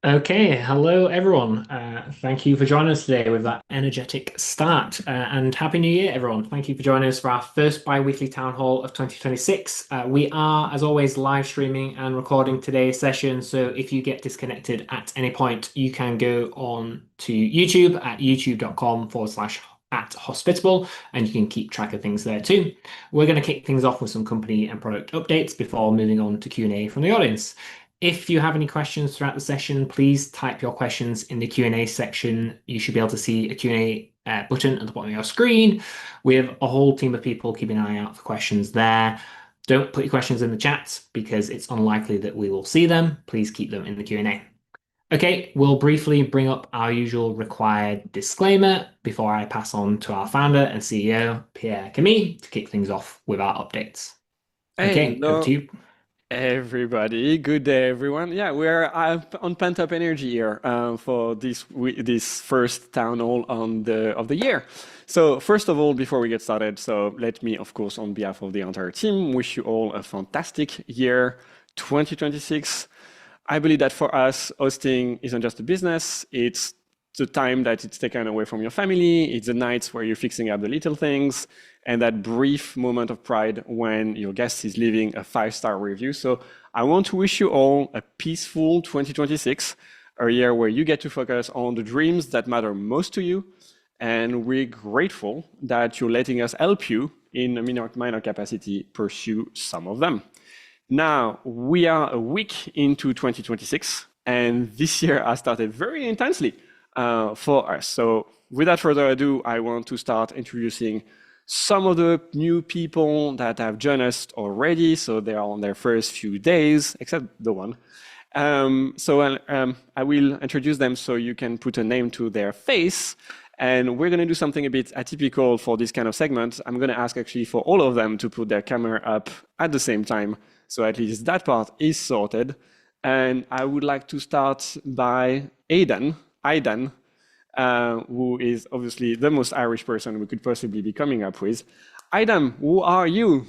Okay, hello everyone. Thank you for joining us today with that energetic start. And Happy New Year, everyone. Thank you for joining us for our first bi-weekly town hall of 2026. We are, as always, live streaming and recording today's session. So if you get disconnected at any point, you can go on to YouTube at youtube.com/at hospitable, and you can keep track of things there too. We're going to kick things off with some company and product updates before moving on to Q&A from the audience. If you have any questions throughout the session, please type your questions in the Q&A section. You should be able to see a Q&A button at the bottom of your screen. We have a whole team of people keeping an eye out for questions there. Don't put your questions in the chat because it's unlikely that we will see them. Please keep them in the Q&A. Okay, we'll briefly bring up our usual required disclaimer before I pass on to our founder and CEO, Pierre Camille, to kick things off with our updates. Okay, over to Hello, you. everybody. Good day, everyone. Yeah, we're on pent-up energy here for this first town hall of the year. So first of all, before we get started, so let me, of course, on behalf of the entire team, wish you all a fantastic year 2026. I believe that for us, hosting isn't just a business, it's the time that it's taken away from your family, it's the nights where you're fixing up the little things, and that brief moment of pride when your guest is leaving a 5-star review. So I want to wish you all a peaceful 2026, a year where you get to focus on the dreams that matter most to you. And we're grateful that you're letting us help you in a minor capacity pursue some of them. Now, we are a week into 2026, and this year has started very intensely for us. So without further ado, I want to start introducing some of the new people that have joined us already. So they are on their first few days, except the one. I will introduce them so you can put a name to their face. And we're going to do something a bit atypical for this kind of segment. I'm going to ask actually for all of them to put their camera up at the same time. So at least that part is sorted. And I would like to start by Aidan, who is obviously the most Irish person we could possibly be coming up with. Aidan, who are you?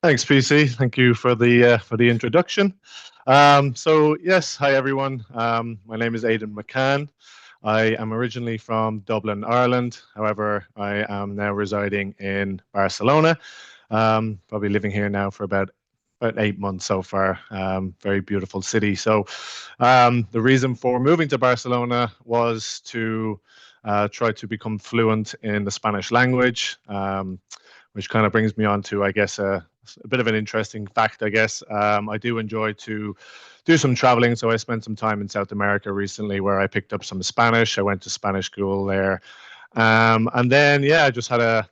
Thanks, PC. Thank you for the introduction. So yes, hi everyone. My name is Aidan McCann. I am originally from Dublin, Ireland. However, I am now residing in Barcelona. Probably living here now for about 8 months so far. Very beautiful city. So the reason for moving to Barcelona was to try to become fluent in the Spanish language, which kind of brings me on to, I guess, a bit of an interesting fact, I guess. I do enjoy to do some traveling. So I spent some time in South America recently where I picked up some Spanish. I went to Spanish school there. And then, yeah, I just had a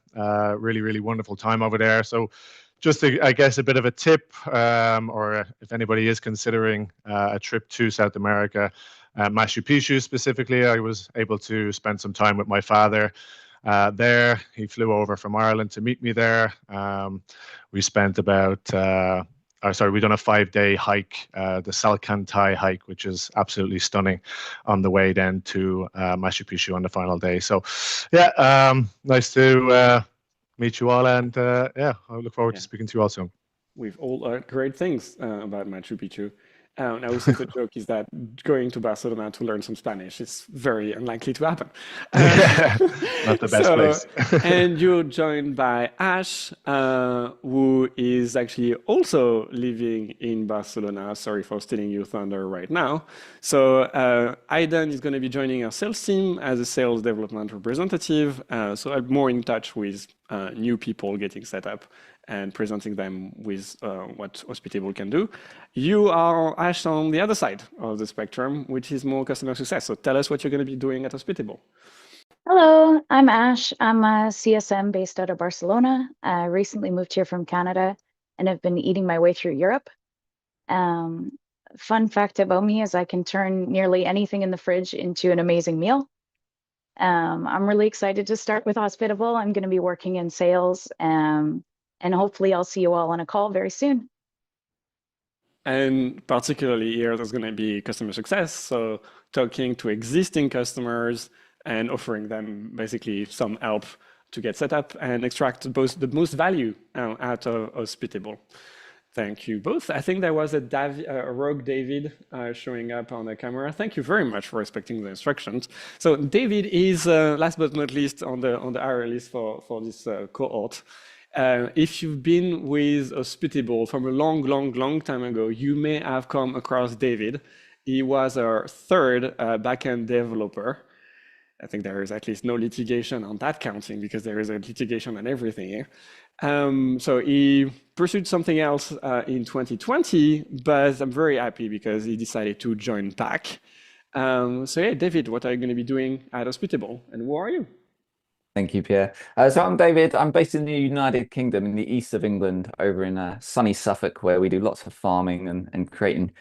really, really wonderful time over there. So just, I guess, a bit of a tip, or if anybody is considering a trip to South America, Machu Picchu specifically, I was able to spend some time with my father there. He flew over from Ireland to meet me there. We spent about, we done a 5-day hike, the Salcantay hike, which is absolutely stunning on the way then to Machu Picchu on the final day. So, yeah, nice to meet you all, and yeah, I look forward to speaking to you all soon. We've all heard great things about Machu Picchu. Now, also the joke is that going to Barcelona to learn some Spanish is very unlikely to happen. Not the best place. And you're joined by Ash, who is actually also living in Barcelona. Sorry for stealing your thunder right now. So Aidan is going to be joining our sales team as a sales development representative. So I'm more in touch with new people getting set up and presenting them with what Hospitable can do. You are, Ash, on the other side of the spectrum, which is more customer success. So tell us what you're going to be doing at Hospitable. Hello, I'm Ash. I'm a CSM based out of Barcelona. I recently moved here from Canada and have been eating my way through Europe. Fun fact about me is I can turn nearly anything in the fridge into an amazing meal. I'm really excited to start with Hospitable. I'm going to be working in sales, and hopefully I'll see you all on a call very soon. And particularly here, there's going to be customer success. So talking to existing customers and offering them basically some help to get set up and extract the most value out of Hospitable. Thank you both. I think there was a rogue David showing up on the camera. Thank you very much for respecting the instructions. So David is, last but not least, on the IR list for this cohort. If you've been with Hospitable from a long time ago, you may have come across David. He was our third backend developer. I think there is at least no litigation on that counting, because there is a litigation on everything here. So he pursued something else in 2020, but I'm very happy because he decided to join back. So yeah, David, what are you going to be doing at Hospitable, and who are you? Thank you, Pierre. So I'm David. I'm based in the United Kingdom, in the east of England, over in sunny Suffolk, where we do lots of farming and creating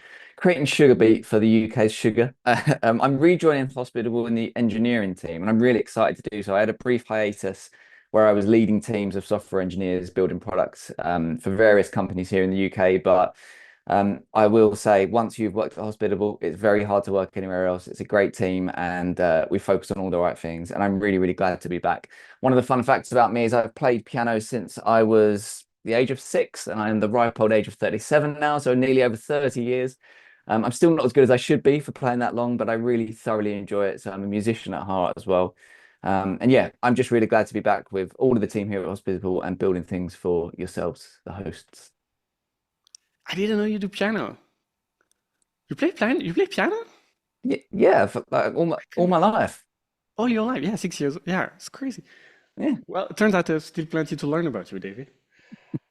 sugar beet for the UK's sugar. I'm rejoining Hospitable in the engineering team, and I'm really excited to do so. I had a brief hiatus where I was leading teams of software engineers building products for various companies here in the UK. But I will say, once you've worked at Hospitable, it's very hard to work anywhere else. It's a great team, and we focus on all the right things. And I'm really glad to be back. One of the fun facts about me is I've played piano since I was the age of 6, and I'm the ripe old age of 37 now, so nearly over 30 years. I'm still not as good as I should be for playing that long, but I really thoroughly enjoy it. So I'm a musician at heart as well. And yeah, I'm just really glad to be back with all of the team here at Hospitable and building things for yourselves, the hosts. I didn't know you do piano. You play piano? You play piano? Yeah, for like all my life. All your life? Yeah, 6 years. Yeah, it's crazy. Yeah. Well, it turns out there's still plenty to learn about you, David.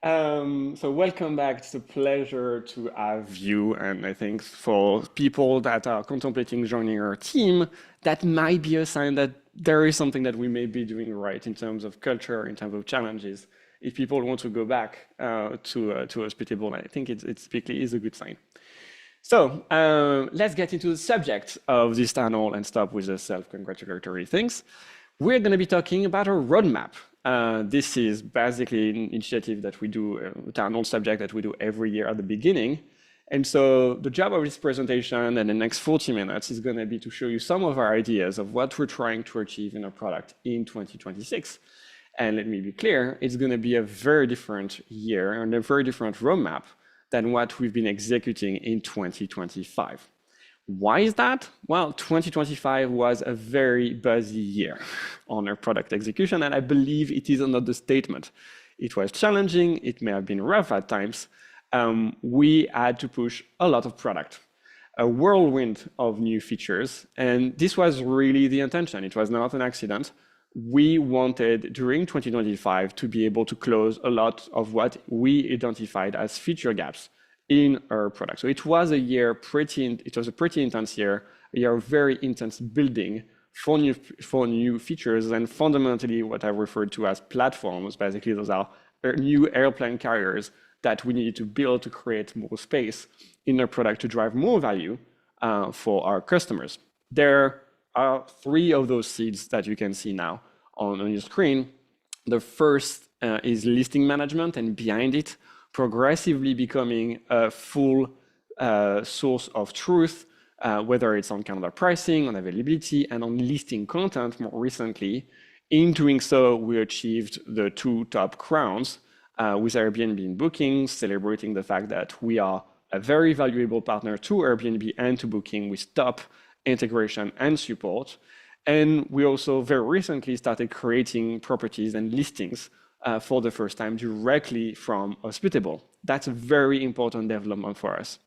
So welcome back. It's a pleasure to have you. And I think for people that are contemplating joining our team, that might be a sign that there is something that we may be doing right in terms of culture, in terms of challenges. If people want to go back to Hospitable, I think it typically is a good sign. So let's get into the subject of this town hall and stop with the self-congratulatory things. We're going to be talking about our roadmap. This is basically an initiative that we do, a town hall subject that we do every year at the beginning. And so the job of this presentation and the next 40 minutes is going to be to show you some of our ideas of what we're trying to achieve in our product in 2026. And let me be clear, it's going to be a very different year and a very different roadmap than what we've been executing in 2025. Why is that? Well, 2025 was a very busy year on our product execution, and I believe it is an understatement. It was challenging, it may have been rough at times. We had to push a lot of product, a whirlwind of new features, and this was really the intention. It was not an accident. We wanted, during 2025, to be able to close a lot of what we identified as feature gaps in our product. So it was a year it was a pretty intense year, a year of very intense building for new features, and fundamentally what I referred to as platforms. Basically, those are new airplane carriers that we needed to build to create more space in our product to drive more value for our customers. There are 3 of those seeds that you can see now on your screen. The first is listing management, and behind it, progressively becoming a full source of truth, whether it's on calendar pricing, on availability, and on listing content more recently. In doing so, we achieved the 2 top crowns with Airbnb in bookings, celebrating the fact that we are a very valuable partner to Airbnb and to Booking with top integration and support. And we also very recently started creating properties and listings for the first time directly from Hospitable. That's a very important development for us.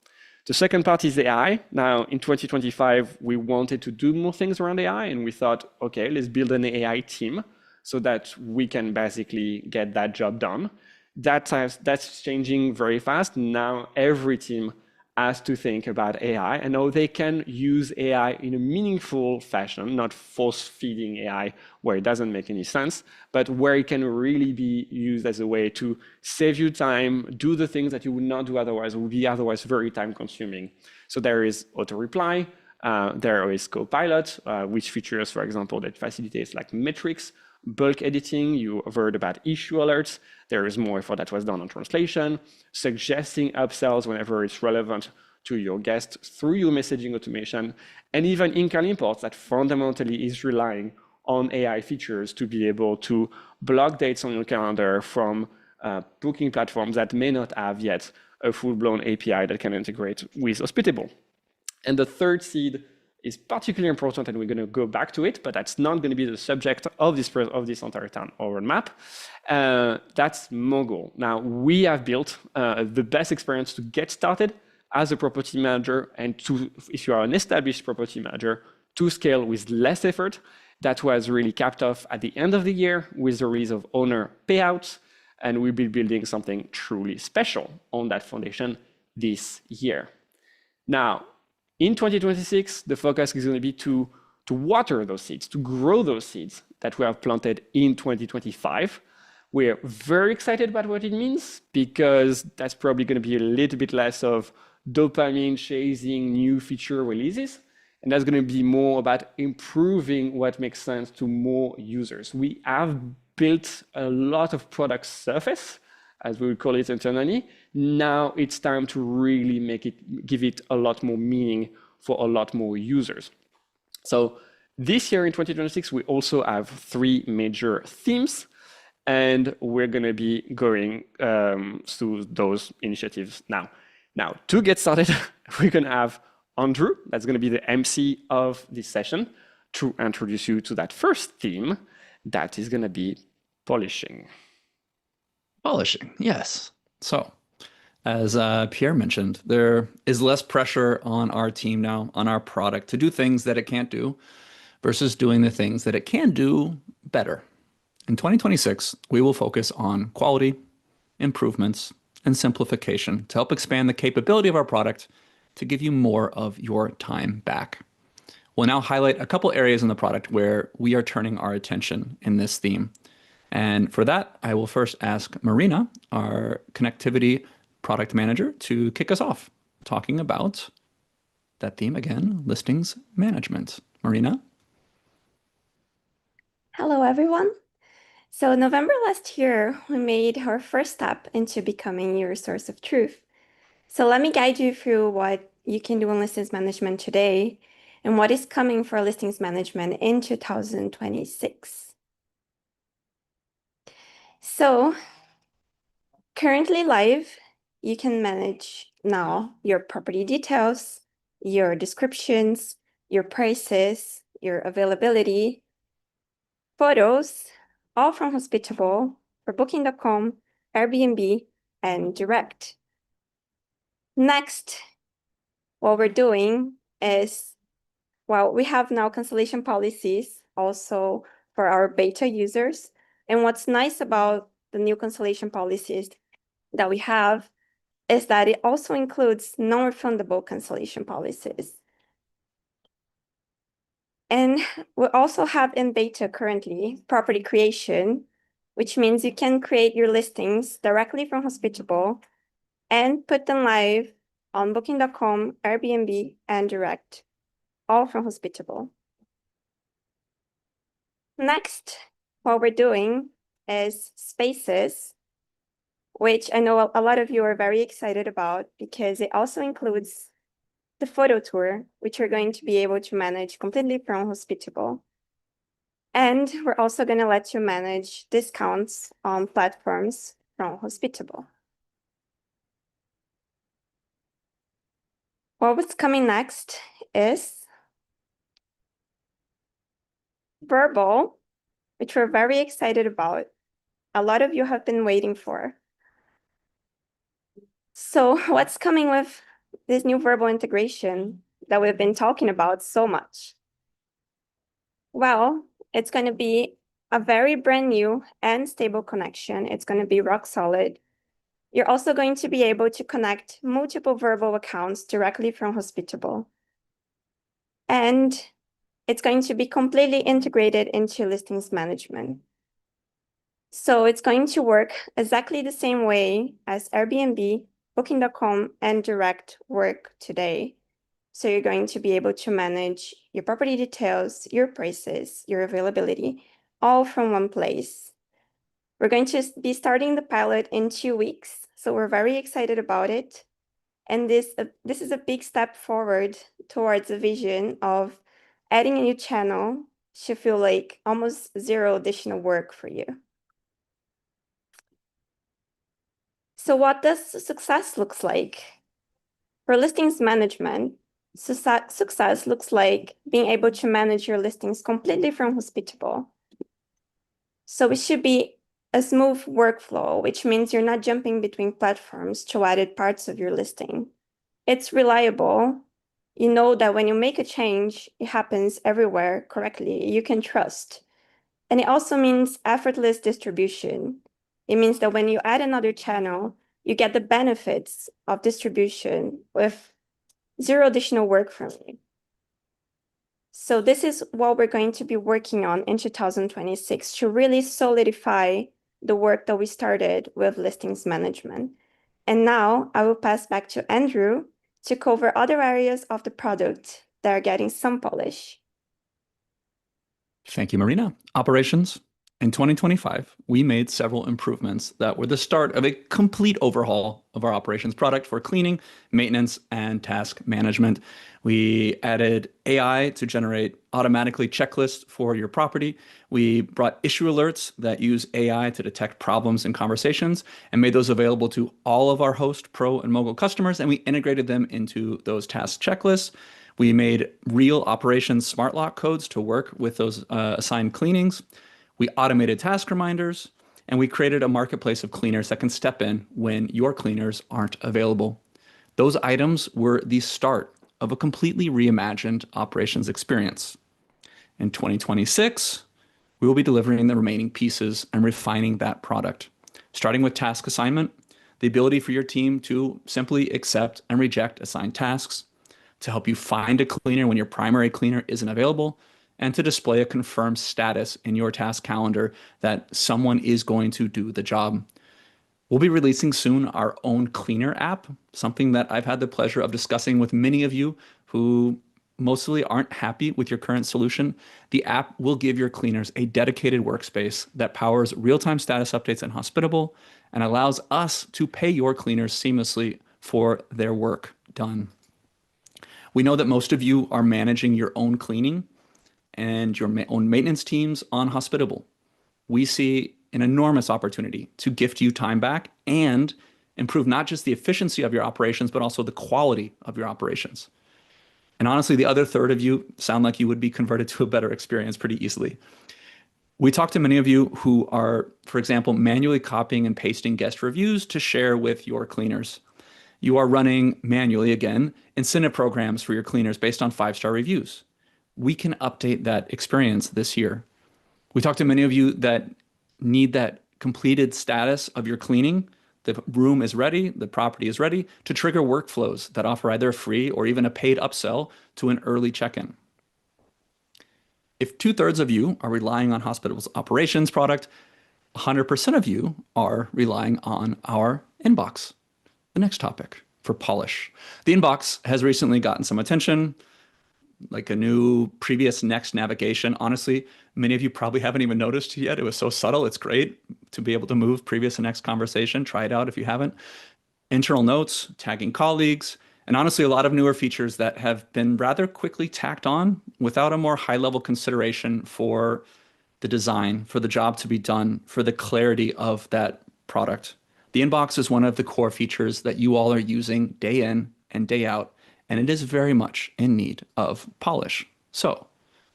The second part is AI. Now, in 2025, we wanted to do more things around AI, and we thought, okay, let's build an AI team so that we can basically get that job done. That's changing very fast. Now, every team has to think about AI and how they can use AI in a meaningful fashion, not force-feeding AI where it doesn't make any sense, but where it can really be used as a way to save you time, do the things that you would not do otherwise, would be otherwise very time-consuming. So there is auto-reply, there is Copilot, which features, for example, that facilitates like metrics, bulk editing. You heard about issue alerts. There is more effort that was done on translation, suggesting upsells whenever it's relevant to your guest through your messaging automation, and even in-car imports that fundamentally is relying on AI features to be able to block dates on your calendar from booking platforms that may not have yet a full-blown API that can integrate with Hospitable. And the third seed is particularly important, and we're going to go back to it, but that's not going to be the subject of this entire town hall roadmap. That's Mogul. Now, we have built the best experience to get started as a property manager, and if you are an established property manager, to scale with less effort. That was really capped off at the end of the year with the release of owner payouts, and we'll be building something truly special on that foundation this year. Now, in 2026, the focus is going to be to water those seeds, to grow those seeds that we have planted in 2025. We're very excited about what it means, because that's probably going to be a little bit less of dopamine chasing new feature releases. And that's going to be more about improving what makes sense to more users. We have built a lot of product surface, as we would call it internally. Now it's time to really give it a lot more meaning for a lot more users. So this year in 2026, we also have 3 major themes, and we're going to be going through those initiatives now. Now, to get started, we're going to have Andrew, that's going to be the MC of this session, to introduce you to that first theme, that is going to be polishing. Polishing, yes. So, as Pierre mentioned, there is less pressure on our team now, on our product, to do things that it can't do versus doing the things that it can do better. In 2026, we will focus on quality, improvements, and simplification to help expand the capability of our product to give you more of your time back. We'll now highlight a couple areas in the product where we are turning our attention in this theme. And for that, I will first ask Marina, our connectivity product manager, to kick us off, talking about that theme again, listings management. Marina? Hello, everyone. So November last year, we made our first step into becoming your source of truth. So let me guide you through what you can do in listings management today and what is coming for listings management in 2026. So currently live, you can manage now your property details, your descriptions, your prices, your availability, photos, all from Hospitable for Booking.com, Airbnb, and Direct. Next, what we're doing is, well, we have now cancellation policies also for our beta users. And what's nice about the new cancellation policies that we have is that it also includes non-refundable cancellation policies. And we also have in beta currently property creation, which means you can create your listings directly from Hospitable and put them live on Booking.com, Airbnb, and Direct, all from Hospitable. Next, what we're doing is Spaces, which I know a lot of you are very excited about because it also includes the photo tour, which you're going to be able to manage completely from Hospitable. And we're also going to let you manage discounts on platforms from Hospitable. What's coming next is VRBO, which we're very excited about. A lot of you have been waiting for. So what's coming with this new VRBO integration that we've been talking about so much? Well, it's going to be a very brand new and stable connection. It's going to be rock solid. You're also going to be able to connect multiple VRBO accounts directly from Hospitable. And it's going to be completely integrated into listings management. So it's going to work exactly the same way as Airbnb, Booking.com, and Direct work today. So you're going to be able to manage your property details, your prices, your availability, all from one place. We're going to be starting the pilot in 2 weeks, so we're very excited about it. And this is a big step forward towards a vision of adding a new channel should feel like almost zero additional work for you. So what does success looks like? For listings management, success looks like being able to manage your listings completely from Hospitable. So it should be a smooth workflow, which means you're not jumping between platforms to edit parts of your listing. It's reliable. You know that when you make a change, it happens everywhere correctly. You can trust. And it also means effortless distribution. It means that when you add another channel, you get the benefits of distribution with zero additional work from you. So this is what we're going to be working on in 2026 to really solidify the work that we started with listings management. And now I will pass back to Andrew to cover other areas of the product that are getting some polish. Thank you, Marina. Operations. In 2025, we made several improvements that were the start of a complete overhaul of our operations product for cleaning, maintenance, and task management. We added AI to generate automatically checklists for your property. We brought issue alerts that use AI to detect problems in conversations and made those available to all of our Host, Pro, and Mogul customers, and we integrated them into those task checklists. We made real operations smart lock codes to work with those assigned cleanings. We automated task reminders, and we created a marketplace of cleaners that can step in when your cleaners aren't available. Those items were the start of a completely reimagined operations experience. In 2026, we will be delivering the remaining pieces and refining that product, starting with task assignment, the ability for your team to simply accept and reject assigned tasks, to help you find a cleaner when your primary cleaner isn't available, and to display a confirmed status in your task calendar that someone is going to do the job. We'll be releasing soon our own cleaner app, something that I've had the pleasure of discussing with many of you who mostly aren't happy with your current solution. The app will give your cleaners a dedicated workspace that powers real-time status updates in Hospitable and allows us to pay your cleaners seamlessly for their work done. We know that most of you are managing your own cleaning and your own maintenance teams on Hospitable. We see an enormous opportunity to gift you time back and improve not just the efficiency of your operations, but also the quality of your operations. And honestly, the other third of you sound like you would be converted to a better experience pretty easily. We talked to many of you who are, for example, manually copying and pasting guest reviews to share with your cleaners. You are running manually, again, incentive programs for your cleaners based on 5-star reviews. We can update that experience this year. We talked to many of you that need that completed status of your cleaning. The room is ready, the property is ready to trigger workflows that offer either a free or even a paid upsell to an early check-in. If 2/3 of you are relying on Hospitable's operations product, 100% of you are relying on our inbox. The next topic for polish. The inbox has recently gotten some attention, like a new previous next navigation. Honestly, many of you probably haven't even noticed yet. It was so subtle. It's great to be able to move previous and next conversation. Try it out if you haven't. Internal notes, tagging colleagues, and honestly, a lot of newer features that have been rather quickly tacked on without a more high-level consideration for the design, for the job to be done, for the clarity of that product. The inbox is one of the core features that you all are using day in and day out, and it is very much in need of polish. So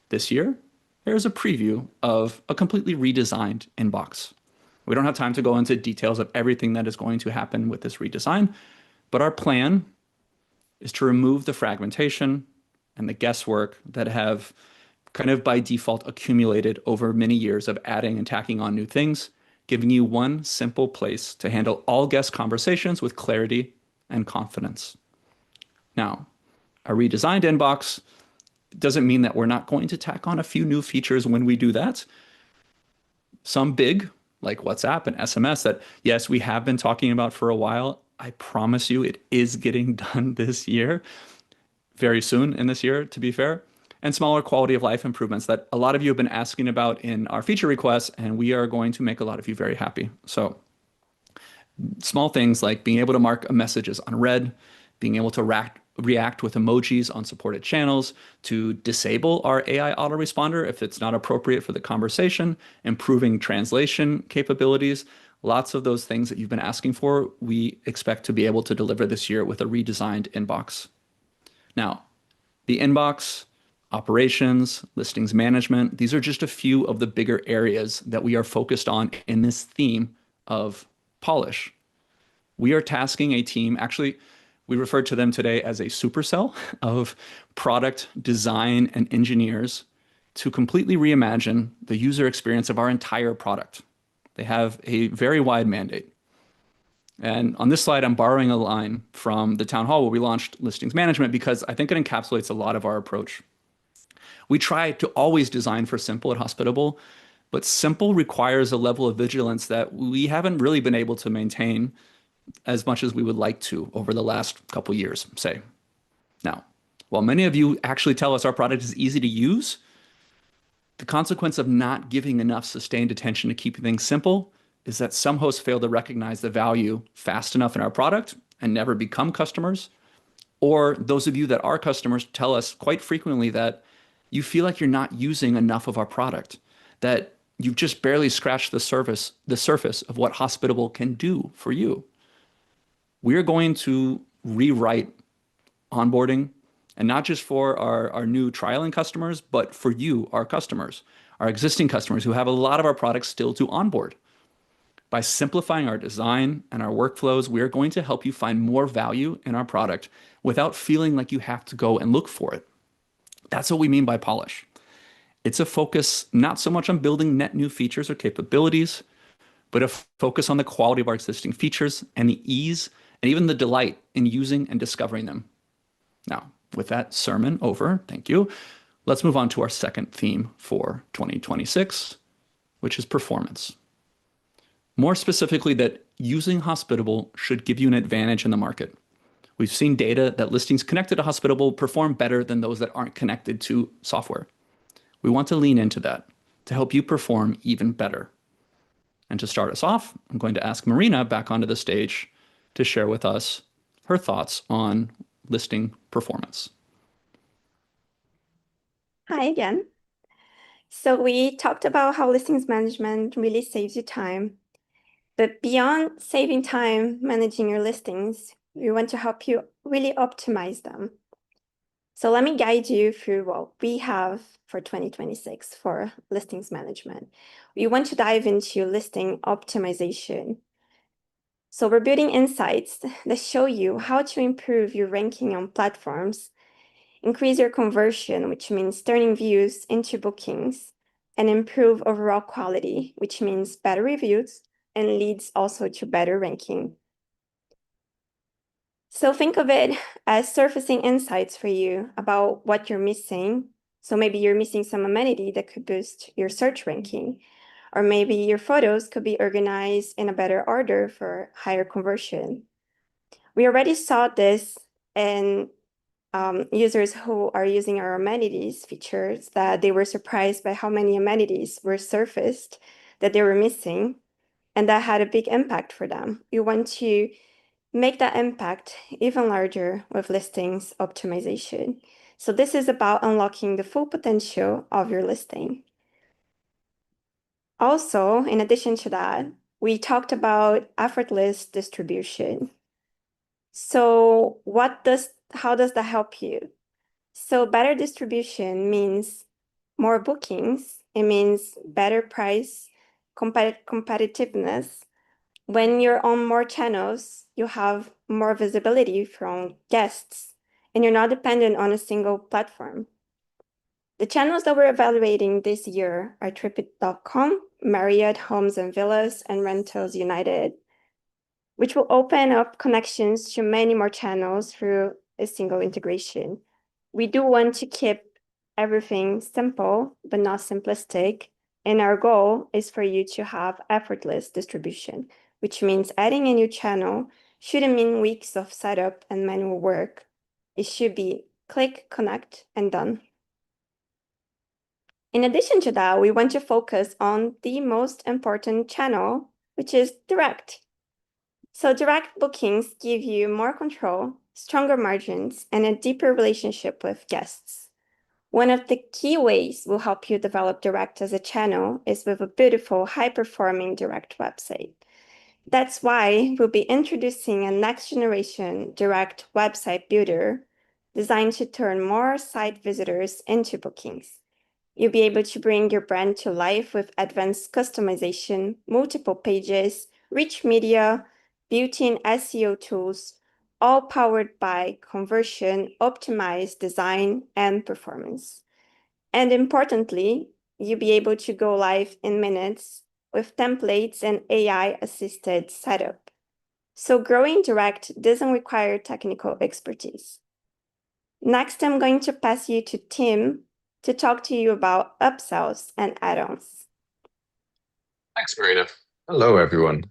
this year, there's a preview of a completely redesigned inbox. We don't have time to go into details of everything that is going to happen with this redesign, but our plan is to remove the fragmentation and the guesswork that have kind of by default accumulated over many years of adding and tacking on new things, giving you one simple place to handle all guest conversations with clarity and confidence. Now, a redesigned inbox doesn't mean that we're not going to tack on a few new features when we do that. Some big, like WhatsApp and SMS, that yes, we have been talking about for a while. I promise you it is getting done this year, very soon in this year, to be fair. And smaller quality of life improvements that a lot of you have been asking about in our feature requests, and we are going to make a lot of you very happy. So small things like being able to mark a message as unread, being able to react with emojis on supported channels, to disable our AI autoresponder if it's not appropriate for the conversation, improving translation capabilities, Lots of those things that you've been asking for, we expect to be able to deliver this year with a redesigned inbox. Now, the inbox, operations, listings management, these are just a few of the bigger areas that we are focused on in this theme of polish. We are tasking a team, actually, we referred to them today as a supercell of product design and engineers to completely reimagine the user experience of our entire product. They have a very wide mandate. And on this slide, I'm borrowing a line from the town hall where we launched listings management because I think it encapsulates a lot of our approach. We try to always design for simple at Hospitable, but simple requires a level of vigilance that we haven't really been able to maintain as much as we would like to over the last couple years, say. Now, while many of you actually tell us our product is easy to use, the consequence of not giving enough sustained attention to keeping things simple is that some hosts fail to recognize the value fast enough in our product and never become customers. Or those of you that are customers tell us quite frequently that you feel like you're not using enough of our product, that you've just barely scratched the surface of what Hospitable can do for you. We're going to rewrite onboarding, and not just for our new trialing customers, but for you, our customers, our existing customers who have a lot of our products still to onboard. By simplifying our design and our workflows, we are going to help you find more value in our product without feeling like you have to go and look for it. That's what we mean by polish. It's a focus not so much on building net new features or capabilities, but a focus on the quality of our existing features and the ease and even the delight in using and discovering them. Now, with that sermon over, thank you, let's move on to our second theme for 2026, which is performance. More specifically, that using Hospitable should give you an advantage in the market. We've seen data that listings connected to Hospitable perform better than those that aren't connected to software. We want to lean into that to help you perform even better. And to start us off, I'm going to ask Marina back onto the stage to share with us her thoughts on listing performance. Hi again. So we talked about how listings management really saves you time. But beyond saving time managing your listings, we want to help you really optimize them. So let me guide you through what we have for 2026 for listings management. We want to dive into listing optimization. So we're building insights that show you how to improve your ranking on platforms, increase your conversion, which means turning views into bookings, and improve overall quality, which means better reviews and leads also to better ranking. So think of it as surfacing insights for you about what you're missing. So maybe you're missing some amenity that could boost your search ranking, or maybe your photos could be organized in a better order for higher conversion. We already saw this in users who are using our amenities features, that they were surprised by how many amenities were surfaced that they were missing, and that had a big impact for them. We want to make that impact even larger with listings optimization. So this is about unlocking the full potential of your listing. Also, in addition to that, we talked about effortless distribution. So how does that help you? So better distribution means more bookings. It means better price competitiveness. When you're on more channels, you have more visibility from guests, and you're not dependent on a single platform. The channels that we're evaluating this year are Tripit.com, Marriott Homes and Villas, and Rentals United, which will open up connections to many more channels through a single integration. We do want to keep everything simple, but not simplistic. And our goal is for you to have effortless distribution, which means adding a new channel shouldn't mean weeks of setup and manual work. It should be click, connect, and done. In addition to that, we want to focus on the most important channel, which is direct. So direct bookings give you more control, stronger margins, and a deeper relationship with guests. One of the key ways we'll help you develop direct as a channel is with a beautiful, high-performing direct website. That's why we'll be introducing a next-generation direct website builder designed to turn more site visitors into bookings. You'll be able to bring your brand to life with advanced customization, multiple pages, rich media, built-in SEO tools, all powered by conversion, optimized design, and performance. And importantly, you'll be able to go live in minutes with templates and AI-assisted setup. So growing direct doesn't require technical expertise. Next, I'm going to pass you to Tim to talk to you about upsells and add-ons. Thanks, Marina. Hello, everyone.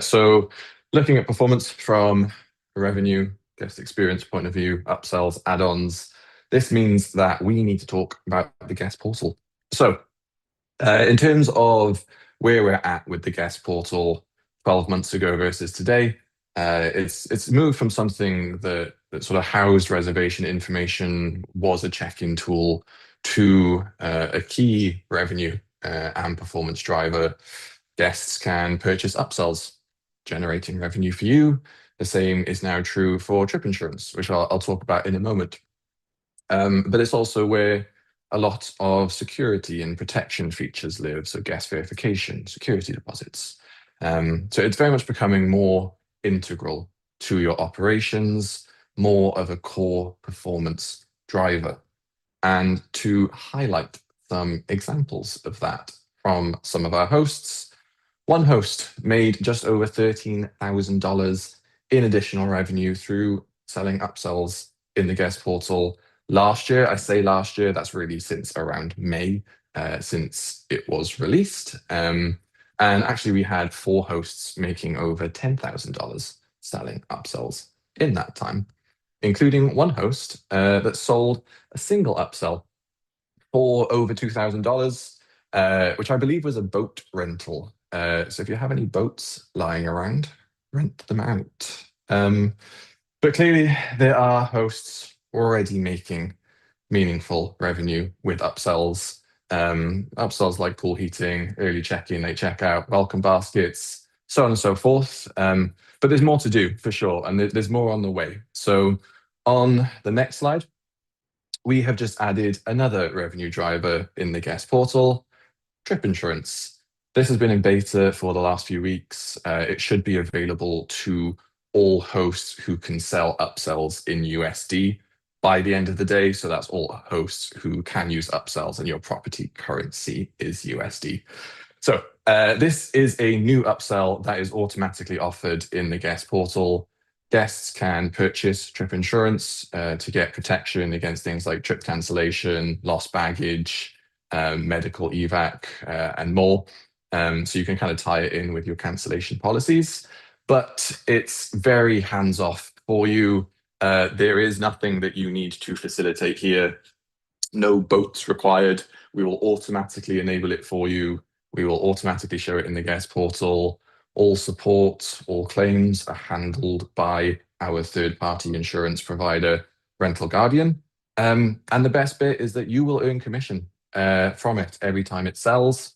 So looking at performance from a revenue, guest experience point of view, upsells, add-ons, this means that we need to talk about the guest portal. So in terms of where we're at with the guest portal 12 months ago versus today, it's moved from something that sort of housed reservation information, was a check-in tool, to a key revenue and performance driver. Guests can purchase upsells, generating revenue for you. The same is now true for trip insurance, which I'll talk about in a moment. But it's also where a lot of security and protection features live, so guest verification, security deposits. So it's very much becoming more integral to your operations, more of a core performance driver. And to highlight some examples of that from some of our hosts, one host made just over $13,000 in additional revenue through selling upsells in the guest portal last year. I say last year, that's really since around May, since it was released. And actually, we had 4 hosts making over $10,000 selling upsells in that time, including one host that sold a single upsell for over $2,000, which I believe was a boat rental. So if you have any boats lying around, rent them out. But clearly, there are hosts already making meaningful revenue with upsells. Upsells like pool heating, early check-in, late checkout, welcome baskets, so on and so forth. But there's more to do for sure, and there's more on the way. So on the next slide, we have just added another revenue driver in the guest portal, trip insurance. This has been in beta for the last few weeks. It should be available to all hosts who can sell upsells in USD by the end of the day. So that's all hosts who can use upsells and your property currency is USD. So this is a new upsell that is automatically offered in the guest portal. Guests can purchase trip insurance to get protection against things like trip cancellation, lost baggage, medical evac, and more. So you can kind of tie it in with your cancellation policies, but it's very hands-off for you. There is nothing that you need to facilitate here. No boats required. We will automatically enable it for you. We will automatically show it in the guest portal. All support, all claims are handled by our third-party insurance provider, Rental Guardian. And the best bit is that you will earn commission from it every time it sells.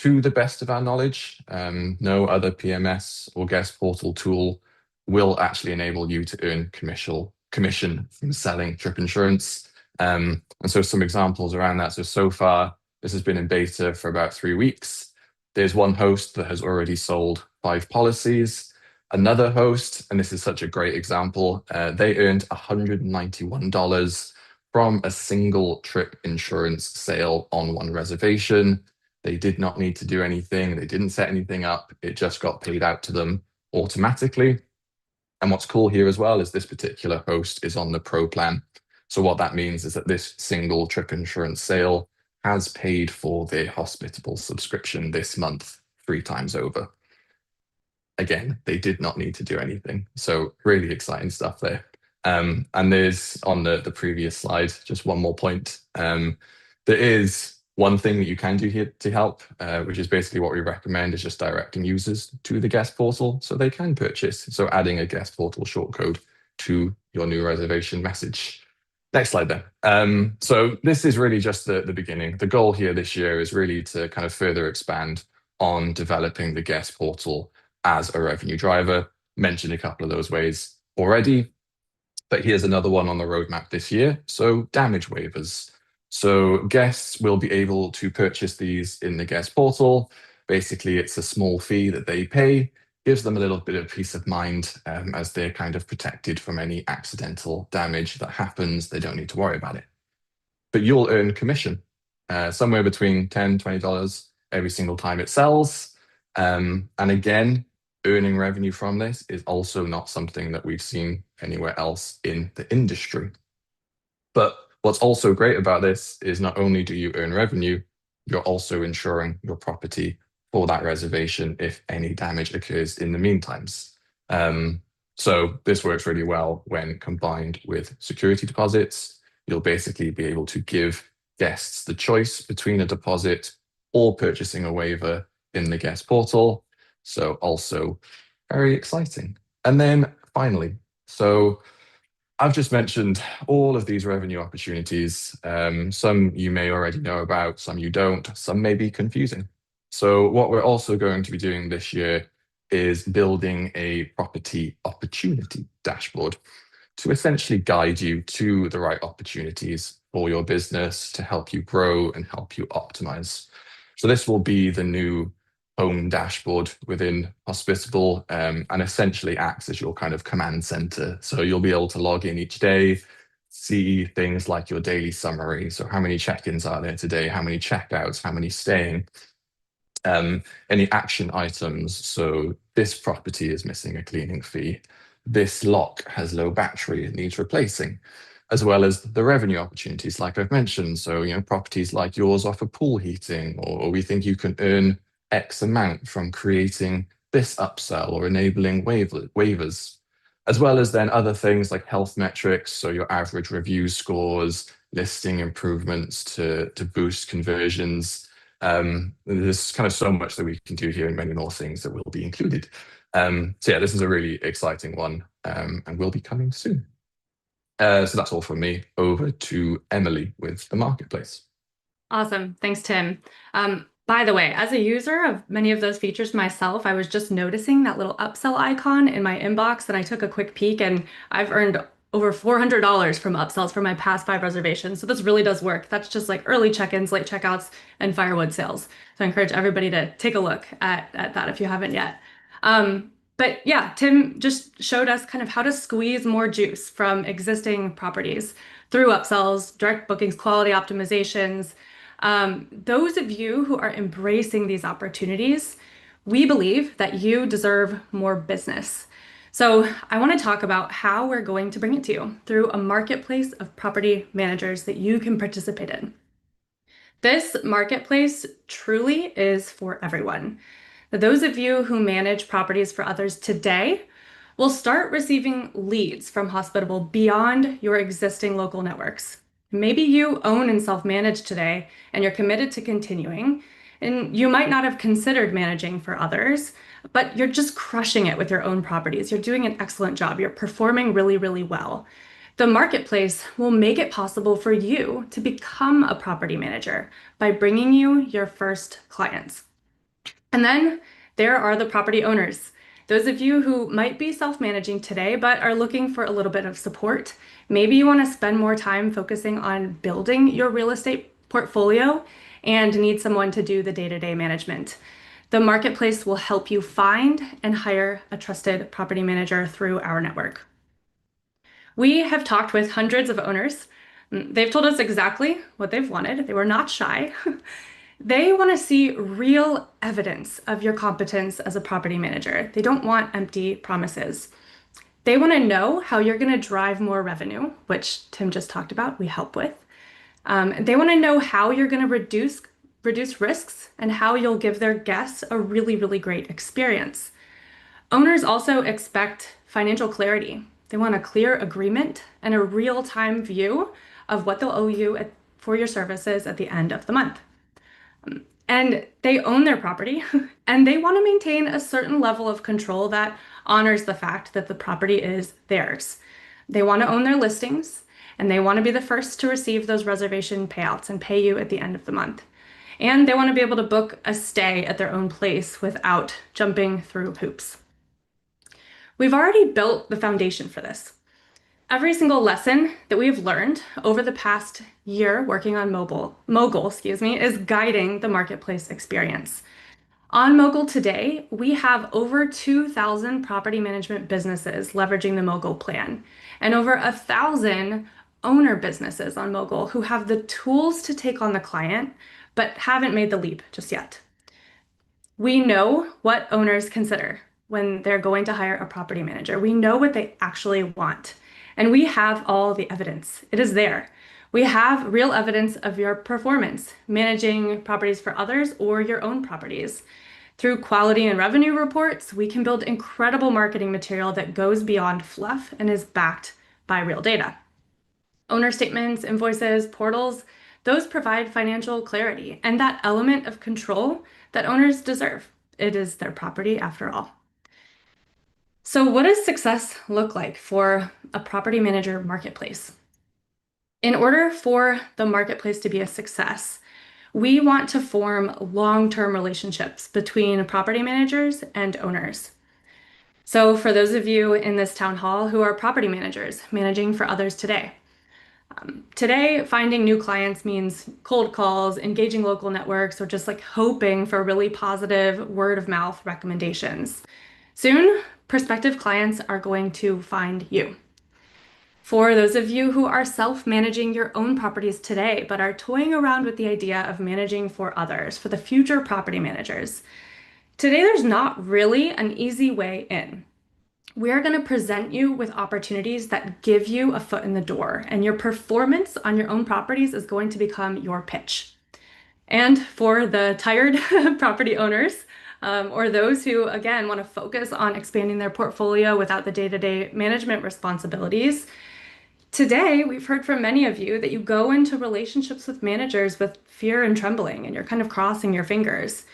To the best of our knowledge, no other PMS or guest portal tool will actually enable you to earn commission from selling trip insurance. And so some examples around that. So far, this has been in beta for about 3 weeks. There's one host that has already sold 5 policies. Another host, and this is such a great example, they earned $191 from a single trip insurance sale on one reservation. They did not need to do anything. They didn't set anything up. It just got paid out to them automatically. And what's cool here as well is this particular host is on the Pro plan. So what that means is that this single trip insurance sale has paid for their Hospitable subscription this month 3 times over. Again, they did not need to do anything. So really exciting stuff there. And there's on the previous slide, just one more point. There is one thing that you can do here to help, which is basically what we recommend is just directing users to the guest portal so they can purchase. So adding a guest portal shortcode to your new reservation message. Next slide then. So this is really just the beginning. The goal here this year is really to kind of further expand on developing the guest portal as a revenue driver. Mentioned a couple of those ways already, but here's another one on the roadmap this year. So damage waivers. So guests will be able to purchase these in the guest portal. Basically, it's a small fee that they pay, gives them a little bit of peace of mind as they're kind of protected from any accidental damage that happens. They don't need to worry about it. But you'll earn commission, somewhere between $10, $20 every single time it sells. And again, earning revenue from this is also not something that we've seen anywhere else in the industry. But what's also great about this is not only do you earn revenue, you're also insuring your property for that reservation if any damage occurs in the meantimes. So this works really well when combined with security deposits. You'll basically be able to give guests the choice between a deposit or purchasing a waiver in the guest portal. So also very exciting. And then finally, so I've just mentioned all of these revenue opportunities. Some you may already know about, some you don't, some may be confusing. So what we're also going to be doing this year is building a property opportunity dashboard to essentially guide you to the right opportunities for your business to help you grow and help you optimize. So this will be the new home dashboard within Hospitable and essentially acts as your kind of command center. So you'll be able to log in each day, see things like your daily summary. So how many check-ins are there today? How many checkouts? How many staying? Any action items. So this property is missing a cleaning fee. This lock has low battery, it needs replacing, as well as the revenue opportunities, like I've mentioned. So, properties like yours offer pool heating, or we think you can earn X amount from creating this upsell or enabling waivers, as well as then other things like health metrics. So your average review scores, listing improvements to boost conversions. There's kind of so much that we can do here and many more things that will be included. So yeah, this is a really exciting one and will be coming soon. So that's all from me. Over to Emily with the marketplace. Awesome. Thanks, Tim. By the way, as a user of many of those features myself, I was just noticing that little upsell icon in my inbox, and I took a quick peek, and I've earned over $400 from upsells for my past 5 reservations. So this really does work. That's just like early check-ins, late checkouts, and firewood sales. So I encourage everybody to take a look at that if you haven't yet. But yeah, Tim just showed us kind of how to squeeze more juice from existing properties through upsells, direct bookings, quality optimizations. Those of you who are embracing these opportunities, we believe that you deserve more business. So I want to talk about how we're going to bring it to you through a marketplace of property managers that you can participate in. This marketplace truly is for everyone. Those of you who manage properties for others today will start receiving leads from Hospitable beyond your existing local networks. Maybe you own and self-manage today and you're committed to continuing, and you might not have considered managing for others, but you're just crushing it with your own properties. You're doing an excellent job. You're performing really, really well. The marketplace will make it possible for you to become a property manager by bringing you your first clients. And then there are the property owners. Those of you who might be self-managing today, but are looking for a little bit of support. Maybe you want to spend more time focusing on building your real estate portfolio and need someone to do the day-to-day management. The marketplace will help you find and hire a trusted property manager through our network. We have talked with hundreds of owners. They've told us exactly what they've wanted. They were not shy. They want to see real evidence of your competence as a property manager. They don't want empty promises. They want to know how you're going to drive more revenue, which Tim just talked about, we help with. They want to know how you're going to reduce risks and how you'll give their guests a really, really great experience. Owners also expect financial clarity. They want a clear agreement and a real-time view of what they'll owe you for your services at the end of the month. And they own their property and they want to maintain a certain level of control that honors the fact that the property is theirs. They want to own their listings and they want to be the first to receive those reservation payouts and pay you at the end of the month. and they want to be able to book a stay at their own place without jumping through hoops. We've already built the foundation for this. Every single lesson that we've learned over the past year working on Mogul, is guiding the marketplace experience. On Mogul today, we have over 2,000 property management businesses leveraging the Mogul plan, and over 1,000 owner businesses on Mogul who have the tools to take on the client, but haven't made the leap just yet. We know what owners consider when they're going to hire a property manager. We know what they actually want, and we have all the evidence. It is there. We have real evidence of your performance, managing properties for others or your own properties. Through quality and revenue reports, we can build incredible marketing material that goes beyond fluff and is backed by real data. Owner statements, invoices, portals, those provide financial clarity and that element of control that owners deserve. It is their property after all. So what does success look like for a property manager marketplace? In order for the marketplace to be a success, we want to form long-term relationships between property managers and owners. So for those of you in this town hall who are property managers managing for others today, finding new clients means cold calls, engaging local networks, or just like hoping for really positive word of mouth recommendations. Soon, prospective clients are going to find you. For those of you who are self-managing your own properties today, but are toying around with the idea of managing for others, for the future property managers, today there's not really an easy way in. We are going to present you with opportunities that give you a foot in the door, and your performance on your own properties is going to become your pitch. And for the tired property owners, or those who, again, want to focus on expanding their portfolio without the day-to-day management responsibilities, today we've heard from many of you that you go into relationships with managers with fear and trembling, and you're kind of crossing your fingers.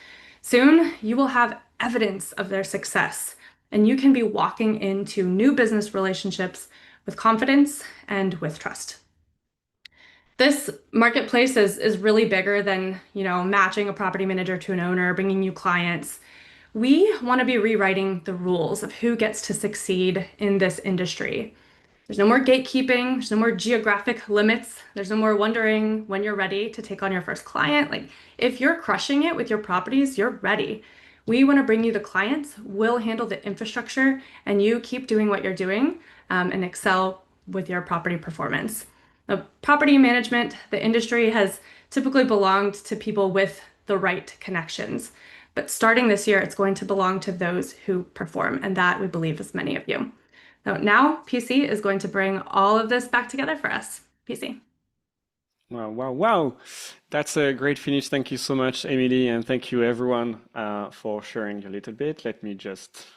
Soon, you will have evidence of their success, and you can be walking into new business relationships with confidence and with trust. This marketplace is really bigger than, matching a property manager to an owner, bringing you clients. We want to be rewriting the rules of who gets to succeed in this industry. There's no more gatekeeping, there's no more geographic limits, there's no more wondering when you're ready to take on your first client. Like, if you're crushing it with your properties, you're ready. We want to bring you the clients, we'll handle the infrastructure, and you keep doing what you're doing and excel with your property performance. The property management, the industry has typically belonged to people with the right connections. But starting this year, it's going to belong to those who perform, and that we believe is many of you. Now, PC is going to bring all of this back together for us. PC. Wow. That's a great finish. Thank you so much, Emily, and thank you everyone for sharing a little bit. Let me just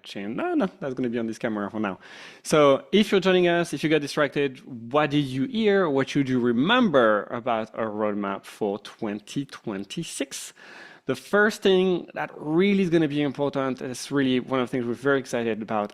change. No, that's going to be on this camera for now. So if you're joining us, if you got distracted, what did you hear? What should you remember about our roadmap for 2026? The first thing that really is going to be important, and it's really one of the things we're very excited about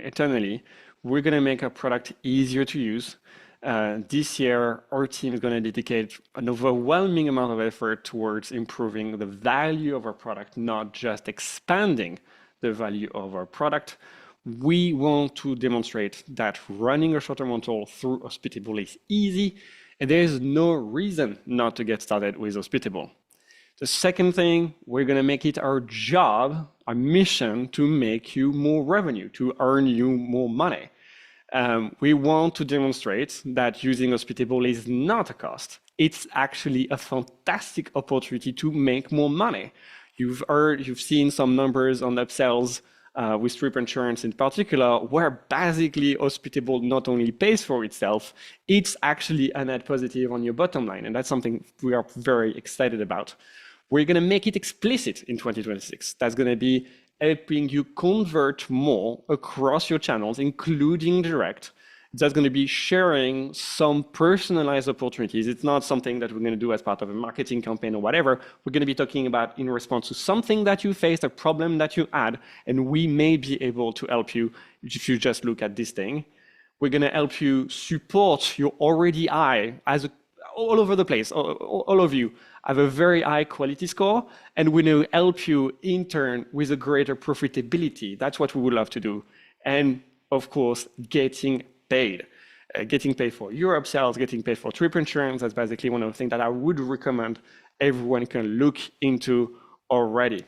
internally, we're going to make our product easier to use. This year, our team is going to dedicate an overwhelming amount of effort towards improving the value of our product, not just expanding the value of our product. We want to demonstrate that running a short-term rental through Hospitable is easy, and there is no reason not to get started with Hospitable. The second thing, we're going to make it our job, our mission, to make you more revenue, to earn you more money. We want to demonstrate that using Hospitable is not a cost. It's actually a fantastic opportunity to make more money. You've seen some numbers on upsells with Strip Insurance in particular, where basically Hospitable not only pays for itself, it's actually a net positive on your bottom line. And that's something we are very excited about. We're going to make it explicit in 2026. That's going to be helping you convert more across your channels, including direct. That's going to be sharing some personalized opportunities. It's not something that we're going to do as part of a marketing campaign or whatever. We're going to be talking about in response to something that you faced, a problem that you had, and we may be able to help you if you just look at this thing. We're going to help you support your already high, as all over the place. All of you have a very high quality score, and we will help you in turn with a greater profitability. That's what we would love to do. And of course, getting paid. Getting paid for your upsells, getting paid for trip insurance. That's basically one of the things that I would recommend everyone can look into already.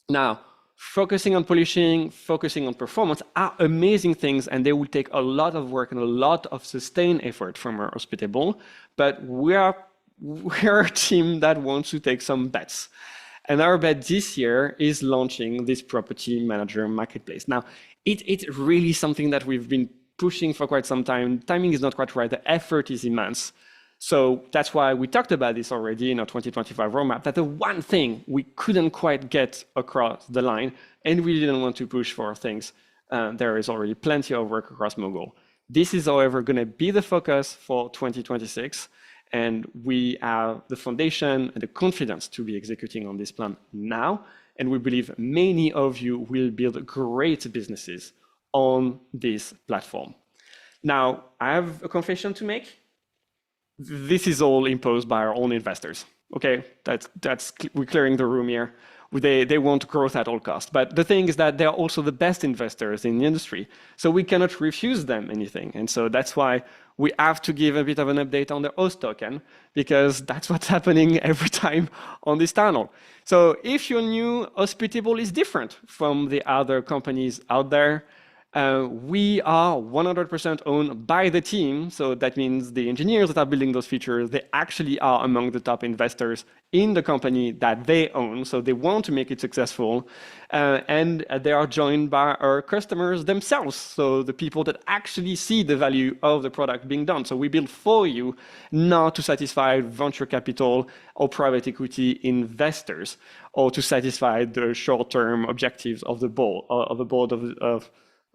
Now, focusing on polishing, focusing on performance are amazing things, and they will take a lot of work and a lot of sustained effort from our Hospitable, but we're a team that wants to take some bets. And our bet this year is launching this property manager marketplace. Now, it's really something that we've been pushing for quite some time. Timing is not quite right. The effort is immense. So that's why we talked about this already in our 2025 roadmap, that the one thing we couldn't quite get across the line, and we didn't want to push for things, there is already plenty of work across Mogul. This is, however, going to be the focus for 2026, and we have the foundation and the confidence to be executing on this plan now, and we believe many of you will build great businesses on this platform. Now, I have a confession to make. This is all imposed by our own investors. Okay, we're clearing the room here. They want growth at all costs. But the thing is that they're also the best investors in the industry. So we cannot refuse them anything. And so that's why we have to give a bit of an update on the host token, because that's what's happening every time on this tunnel. So if you're new, Hospitable is different from the other companies out there. We are 100% owned by the team. So that means the engineers that are building those features, they actually are among the top investors in the company that they own. So they want to make it successful. And they are joined by our customers themselves. So the people that actually see the value of the product being done. So we build for you, not to satisfy venture capital or private equity investors, or to satisfy the short-term objectives of the board,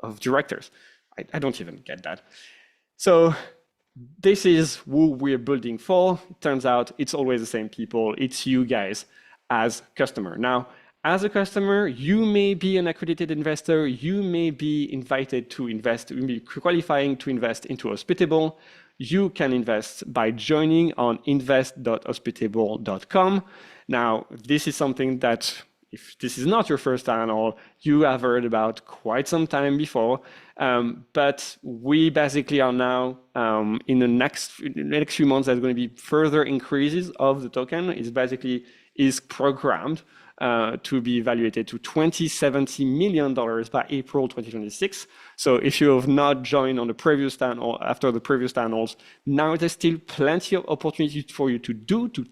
of directors. I don't even get that. So this is who we're building for. It turns out it's always the same people. It's you guys as customer. Now, as a customer, you may be an accredited investor. You may be invited to invest, you may be qualifying to invest into Hospitable. You can invest by joining on invest.hospitable.com. Now, this is something that, if this is not your first town hall, you have heard about quite some time before, but we basically are now in the next few months, there's going to be further increases of the token. It's basically is programmed to be evaluated to $70 million by April 2026. So if you have not joined on the previous town hall, after the previous town halls, now there's still plenty of opportunities for you to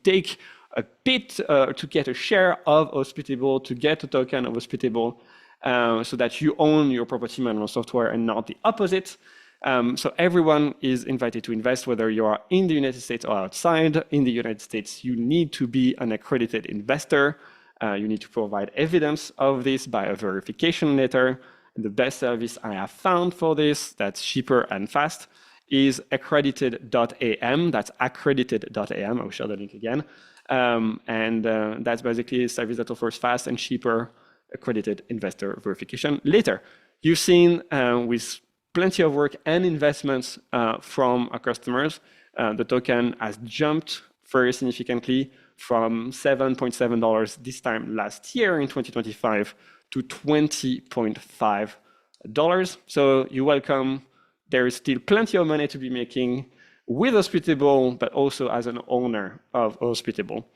take a bit, to get a share of Hospitable, to get a token of Hospitable, so that you own your property management software and not the opposite. So everyone is invited to invest, whether you are in the United States or outside. In the United States, you need to be an accredited investor. You need to provide evidence of this by a verification letter. And the best service I have found for this, that's cheaper and fast, is accredited.am. That's accredited.am. I'll share the link again. That's basically a service that offers fast and cheaper accredited investor verification later. You've seen with plenty of work and investments from our customers, the token has jumped very significantly from $7.7 this time last year in 2025 to $20.5. So you're welcome. There is still plenty of money to be making with Hospitable, but also as an owner of Hospitable.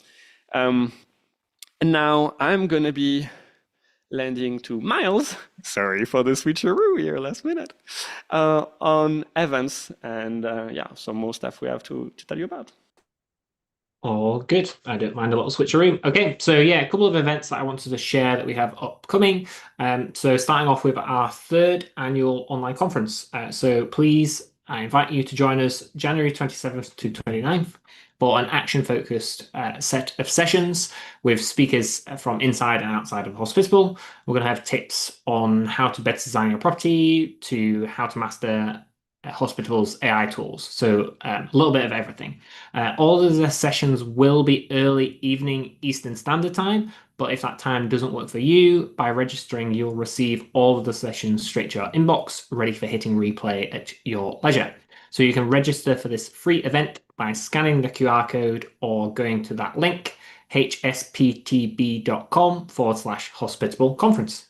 And now I'm going to be lending to Miles, sorry for the switcheroo here last minute, on events and some more stuff we have to tell you about. All good. I don't mind a little switcheroo. Okay, so yeah, a couple of events that I wanted to share that we have upcoming. So starting off with our third annual online conference. So please, I invite you to join us January 27th to 29th for an action-focused set of sessions with speakers from inside and outside of Hospitable. We're going to have tips on how to better design your property, to how to master Hospitable's AI tools. So a little bit of everything. All of the sessions will be early evening Eastern Standard Time, but if that time doesn't work for you, by registering, you'll receive all of the sessions straight to your inbox, ready for hitting replay at your leisure. So you can register for this free event by scanning the QR code or going to that link, hsptb.com/hospitable conference.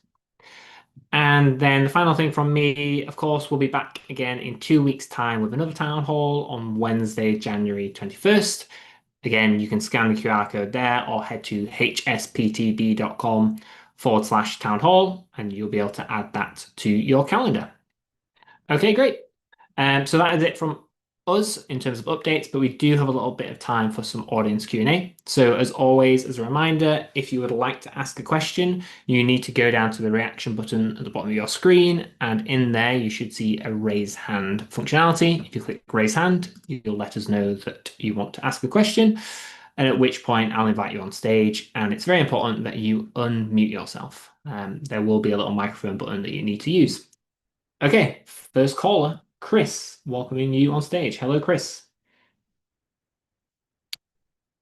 And then the final thing from me, of course, we'll be back again in 2 weeks' time with another town hall on Wednesday, January 21st. Again, you can scan the QR code there or head to hsptb.com/town hall and you'll be able to add that to your calendar. Okay, great. So that is it from us in terms of updates, but we do have a little bit of time for some audience Q&A. So as always, as a reminder, if you would like to ask a question, you need to go down to the reaction button at the bottom of your screen, and in there you should see a raise hand functionality. If you click raise hand, you'll let us know that you want to ask a question, and at which point I'll invite you on stage, and it's very important that you unmute yourself. There will be a little microphone button that you need to use. Okay, first caller, Chris, welcoming you on stage. Hello, Chris.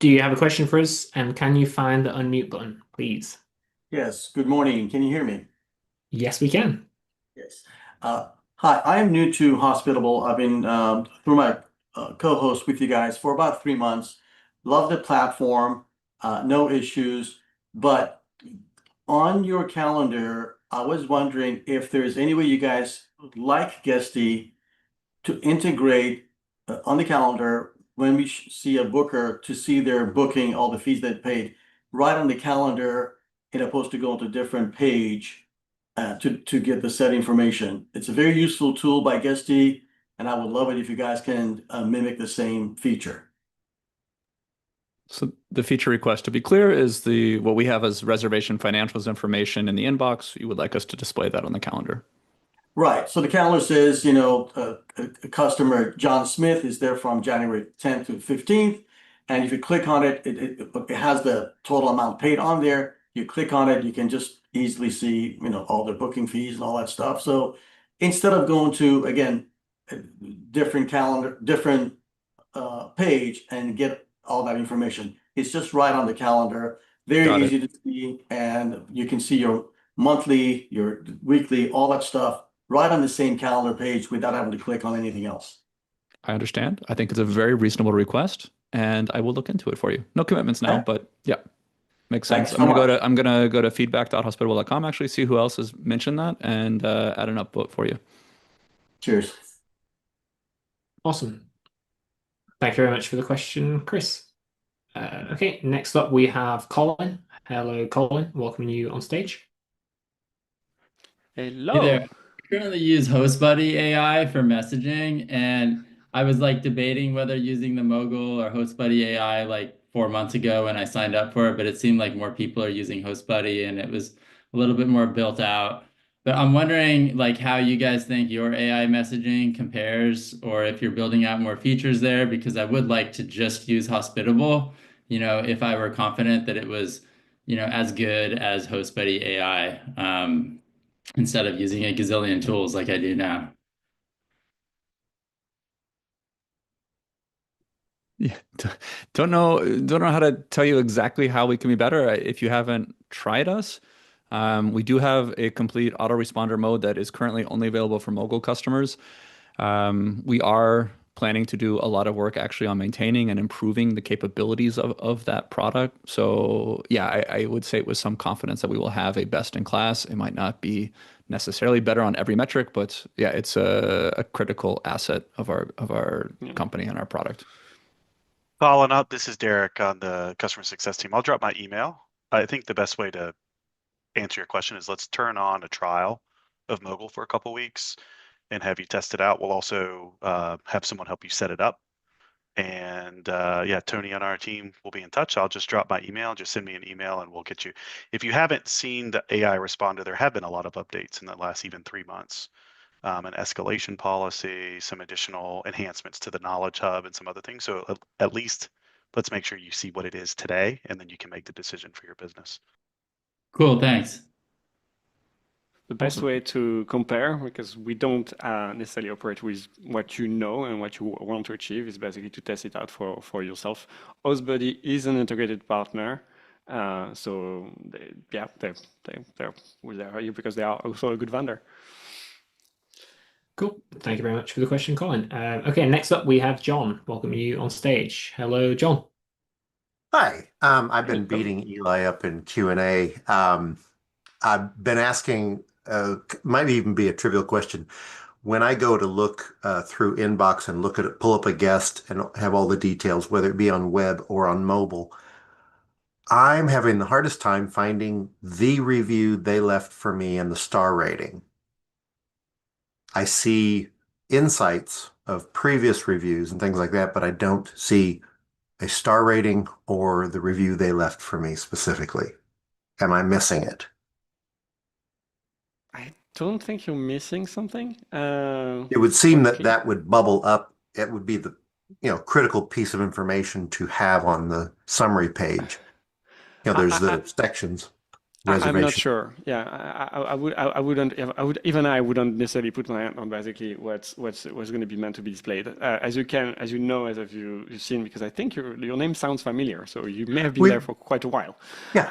Do you have a question for us? And can you find the unmute button, please? Yes, good morning. Can you hear me? Yes, we can. Yes. Hi, I am new to Hospitable. I've been through my co-host with you guys for about 3 months. Love the platform, no issues. But on your calendar, I was wondering if there's any way you guys would like Guesty to integrate on the calendar when we see a booker to see their booking, all the fees they paid, right on the calendar, as opposed to going to a different page to get the set information. It's a very useful tool by Guesty, and I would love it if you guys can mimic the same feature. So the feature request, to be clear, is what we have as reservation financials information in the inbox. You would like us to display that on the calendar. Right. So the calendar says, a customer, John Smith, is there from January 10th to 15th. And if you click on it, it has the total amount paid on there. You click on it, you can just easily see, all the booking fees and all that stuff. So instead of going to, again, a different calendar, different page and get all that information, it's just right on the calendar. Very easy to see. And you can see your monthly, your weekly, all that stuff right on the same calendar page without having to click on anything else. I understand. I think it's a very reasonable request, and I will look into it for you. No commitments now, but yeah, makes sense. Thanks I'm gonna go to feedback.hospitable.com, actually see who else has mentioned that, and add an upvote for you. Cheers. Awesome. Thank you very much for the question, Chris. Okay, next up we have Colin. Hello, Colin. Welcoming you on stage. Hello. Hey there. I currently use HostBuddy AI for messaging, and I was debating whether using the Mogul or HostBuddy AI 4 months ago when I signed up for it, but it seemed like more people are using HostBuddy and it was a little bit more built out. But I'm wondering how you guys think your AI messaging compares, or if you're building out more features there, because I would like to just use Hospitable, if I were confident that it was, as good as HostBuddy AI. Instead of using a gazillion tools like I do now. Yeah, don't know how to tell you exactly how we can be better. If you haven't tried us, we do have a complete autoresponder mode that is currently only available for Mogul customers. We are planning to do a lot of work actually on maintaining and improving the capabilities of that product. So yeah, I would say with some confidence that we will have a best in class. It might not be necessarily better on every metric, but yeah, it's a critical asset of our company and our product. Following up, this is Derek on the customer success team. I'll drop my email. I think the best way to answer your question is let's turn on a trial of Mogul for a couple weeks and have you test it out. We'll also have someone help you set it up. And yeah, Tony on our team will be in touch. I'll just drop my email, just send me an email and we'll get you. If you haven't seen the AI responder, there have been a lot of updates in the last even 3 months. An escalation policy, some additional enhancements to the knowledge hub and some other things. So at least let's make sure you see what it is today and then you can make the decision for your business. Cool, thanks. The best way to compare, because we don't necessarily operate with what you know and what you want to achieve, is basically to test it out for yourself. HostBuddy is an integrated partner, so they're with you because they are also a good vendor. Cool. Thank you very much for the question, Colin. Okay, next up we have John. Welcome you on stage. Hello, John. Hi. I've been beating Eli up in Q&A. I've been asking, might even be a trivial question. When I go to look through Inbox and look at it, pull up a guest and have all the details, whether it be on web or on mobile, I'm having the hardest time finding the review they left for me and the star rating. I see insights of previous reviews and things like that, but I don't see a star rating or the review they left for me specifically. Am I missing it? I don't think you're missing something. It would seem that that would bubble up. It would be the critical piece of information to have on the summary page. There's the sections. I'm not sure. Yeah, I wouldn't necessarily put my hand on basically what's going to be meant to be displayed. As you know, as you've seen, because I think your name sounds familiar, so you may have been there for quite a while. Yeah,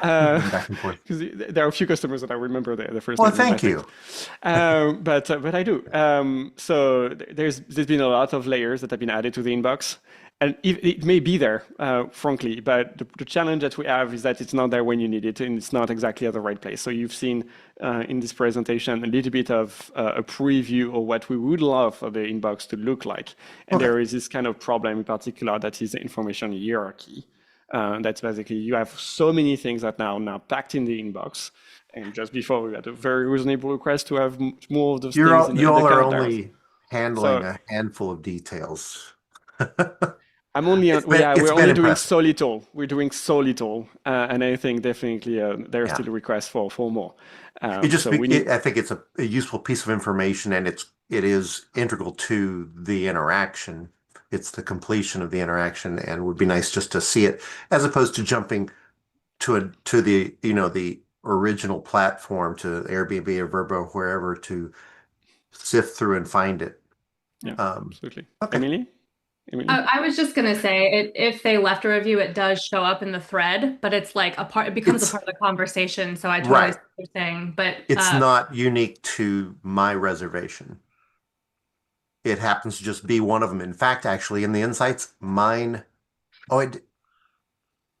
back and forth. Because there are a few customers that I remember the first. Well, thank you. But I do. So there's been a lot of layers that have been added to the inbox. And it may be there, frankly, but the challenge that we have is that it's not there when you need it, and it's not exactly at the right place. So you've seen in this presentation a little bit of a preview of what we would love for the inbox to look like. And there is this kind of problem in particular that is the information hierarchy. That's basically, you have so many things that now packed in the inbox. And just before, we had a very reasonable request to have more of those things in the You all are characters. only handling a handful of details. I'm only we're only doing impressive. so little. We're doing so little, and I think definitely there's still a request for more. I think it's a useful piece of information, and it is integral to the interaction. It's the completion of the interaction, and it would be nice just to see it as opposed to jumping to the original platform, to Airbnb or VRBO, wherever, to sift through and find it. Yeah, absolutely. Okay. Emily? I was just gonna say, if they left a review, it does show up in the thread, but it's like it becomes a part of the conversation. So I totally see what you're saying, but it's not unique to my reservation. It happens to just be one of them. In fact, actually, in the insights, mine.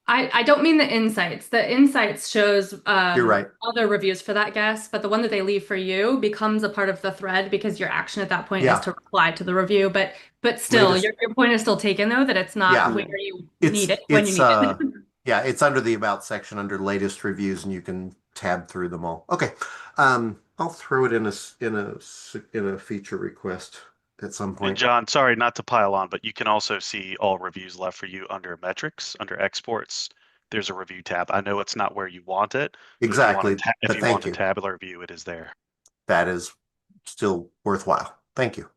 I don't mean the insights. The insights shows You're right. other reviews for that guest, but the one that they leave for you becomes a part of the thread because your action at that point is to reply to the review. But still, your point is still taken though, that it's not where you need it when you need it. Yeah, it's under the About section under latest reviews, and you can tab through them all. Okay, I'll throw it in a feature request at some point. And John, sorry not to pile on, but you can also see all reviews left for you under metrics, under exports. There's a review tab. I know it's not where you want it. Exactly. If you want a tabular view, it is there. That is still worthwhile. Thank you.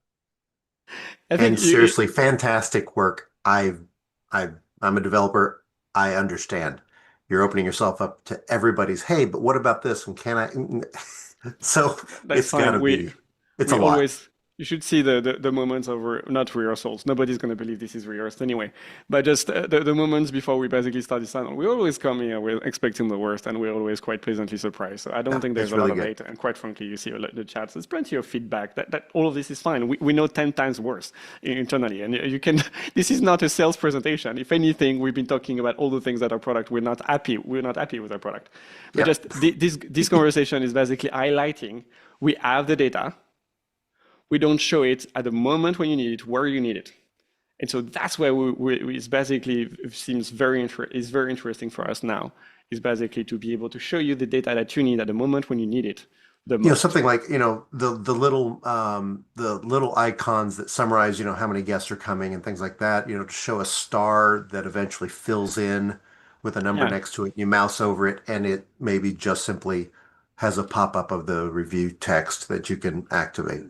And seriously, fantastic work. I'm a developer. I understand. You're opening yourself up to everybody's, hey, but what about this? And can I? So it's got to be. It's a lot. You should see the moments of not rehearsals. Nobody's going to believe this is rehearsed anyway. But just the moments before we basically start this channel. We always come here, we're expecting the worst, and we're always quite pleasantly surprised. So I don't think there's a lot of hate. And quite frankly, you see the chats. There's plenty of feedback that all of this is fine. We know 10 times worse internally, and you can. This is not a sales presentation. If anything, we've been talking about all the things that our product. We're not happy with our product. But just this conversation is basically highlighting. We have the data. We don't show it at the moment when you need it, where you need it. And so that's where it's basically seems very interesting for us now, is basically to be able to show you the data that you need at the moment when you need it. Something like, the little icons that summarize, how many guests are coming and things like that, to show a star that eventually fills in with a number next to it. You mouse over it and it maybe just simply has a pop-up of the review text that you can activate.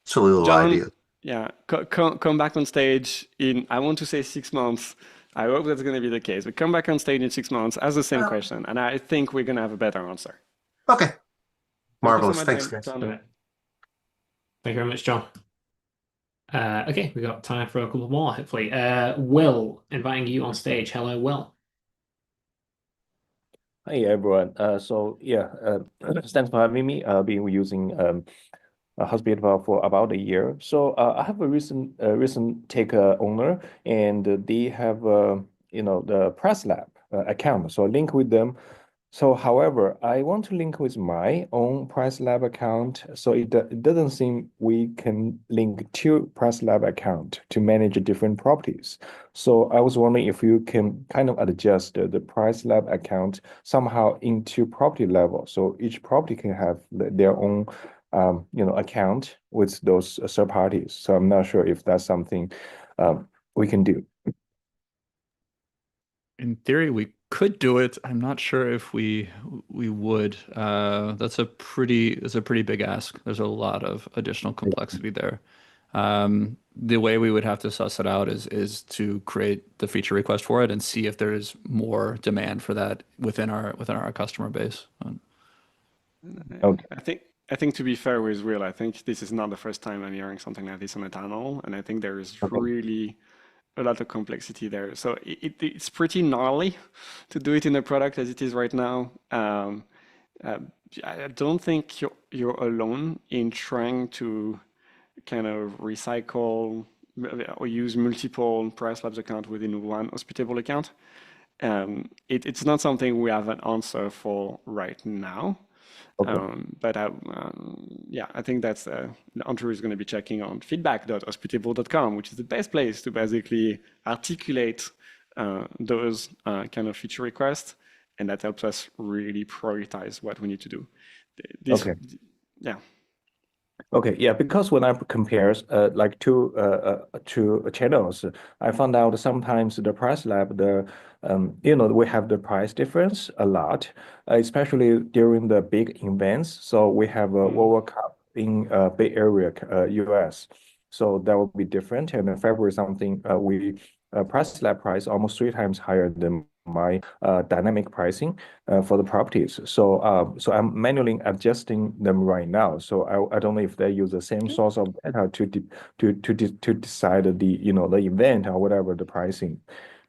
Silly little idea. Yeah, come back on stage in, I want to say 6 months. I hope that's going to be the case. But come back on stage in 6 months, ask the same question, and I think we're going to have a better answer. Okay. Marvelous. Thanks, guys. Thank you very much, John. Okay, we got time for a couple more, hopefully. Will, inviting you on stage. Hello, Will. Hi, everyone. Thanks for having me. I've been using Hospitable for about a year. So I have a recent take owner, and they have the Press Lab account. So I link with them. So, however, I want to link with my own Price Lab account. So it doesn't seem we can link two Price Lab account to manage different properties. So I was wondering if you can kind of adjust the Price Lab account somehow into property level. So each property can have their own account with those third parties. So I'm not sure if that's something we can do. In theory, we could do it. I'm not sure if we would. That's a pretty big ask. There's a lot of additional complexity there. The way we would have to suss it out is to create the feature request for it and see if there is more demand for that within our customer base. Okay. I think to be fair with Will, I think this is not the first time I'm hearing something like this on a town hall, and I think there is really a lot of complexity there. So it's pretty gnarly to do it in a product as it is right now. I don't think you're alone in trying to kind of recycle or use multiple Price Labs account within one Hospitable account. It's not something we have an answer for right now. But yeah, I think that's Andrew is going to be checking on feedback.hospitable.com, which is the best place to basically articulate those kind of feature requests, and that helps us really prioritize what we need to do. Yeah. Okay, yeah, because when I compare like two channels, I found out sometimes the Price Lab, we have the price difference a lot, especially during the big events. So we have a World Cup in Bay Area, US. So that will be different. And in February something, Price Lab price almost 3 times higher than my dynamic pricing for the properties. So I'm manually adjusting them right now. So I don't know if they use the same source of data to decide the the event or whatever the pricing.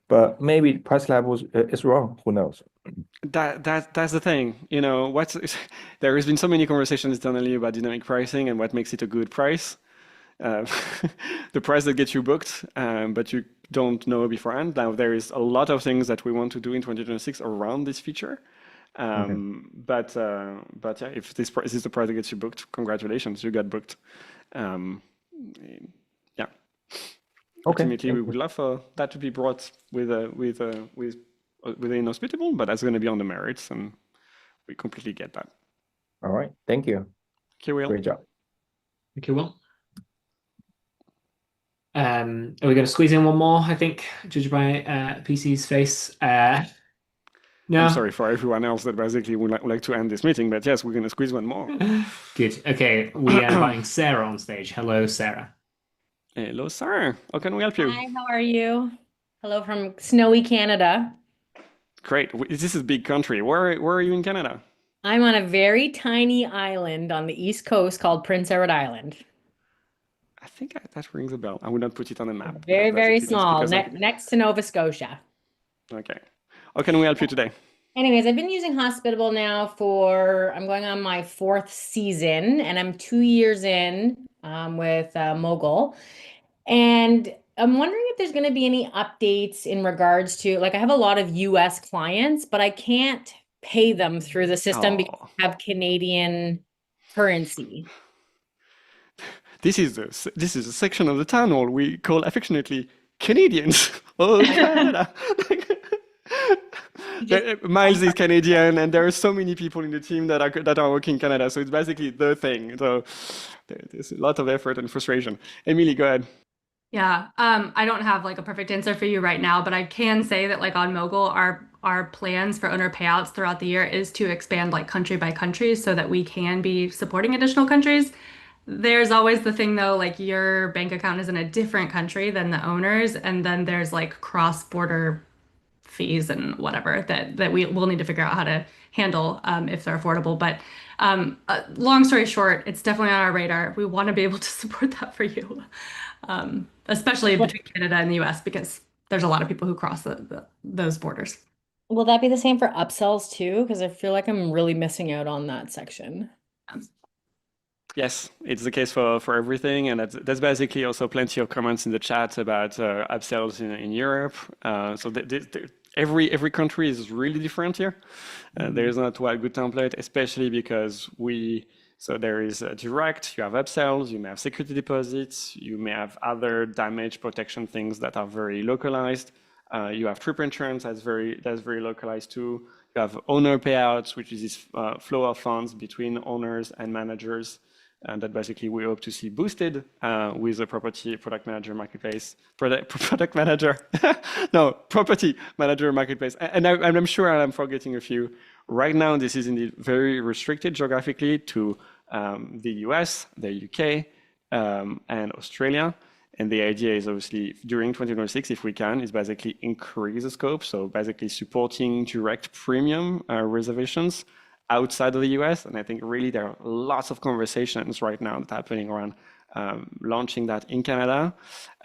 But maybe Price Lab is wrong. Who knows? That's the thing. There has been so many conversations internally about dynamic pricing and what makes it a good price. The price that gets you booked, but you don't know beforehand. Now there is a lot of things that we want to do in 2026 around this feature. But yeah, if this price is the price that gets you booked, congratulations, you got booked. Yeah. Ultimately, we would love for that to be brought within Hospitable, but that's going to be on the merits, and we completely get that. All right, thank you. Okay, Will. Great job. Thank you, Will. Are we going to squeeze in one more? I think, judged by PC's face. No. I'm sorry for everyone else that basically would like to end this meeting, but yes, we're going to squeeze one more. Good. Okay, we are inviting Sarah on stage. Hello, Sarah. Hello, Sarah. How can we help you? Hi, how are you? Hello from snowy Canada. Great. This is a big country. Where are you in Canada? I'm on a very tiny island on the east coast called Prince Edward Island. I think that rings a bell. I would not put it on the map. Very, very small, next to Nova Scotia. Okay. How can we help you today? Anyways, I've been using Hospitable now I'm going on my 4th season, and I'm 2 years in with Mogul. And I'm wondering if there's going to be any updates in regards to, like, I have a lot of US clients, but I can't pay them through the system because I have Canadian currency. This is a section of the town hall we call affectionately Canadians. Oh, Canada. Miles is Canadian, and there are so many people in the team that are working in Canada. So it's basically the thing. So there's a lot of effort and frustration. Emily, go ahead. Yeah, I don't have like a perfect answer for you right now, but I can say that like on Mogul, our plans for owner payouts throughout the year is to expand like country by country so that we can be supporting additional countries. There's always the thing though, like your bank account is in a different country than the owners, and then there's like cross-border fees and whatever that we'll need to figure out how to handle if they're affordable. But long story short, it's definitely on our radar. We want to be able to support that for you, especially between Canada and the US, because there's a lot of people who cross those borders. Will that be the same for upsells too? Because I feel like I'm really missing out on that section. Yes, it's the case for everything, and that's basically also plenty of comments in the chat about upsells in Europe. So every country is really different here. There is not one good template, especially because so there is direct, you have upsells, you may have security deposits, you may have other damage protection things that are very localized. You have trip insurance that's very localized too. You have owner payouts, which is this flow of funds between owners and managers. And that basically we hope to see boosted with the property product manager marketplace, product manager, no, property manager marketplace. And I'm sure I'm forgetting a few. Right now, this is indeed very restricted geographically to the US, the UK, and Australia. And the idea is obviously during 2026, if we can, is basically increase the scope. So basically supporting direct premium reservations outside of the US. And I think really there are lots of conversations right now that are happening around launching that in Canada,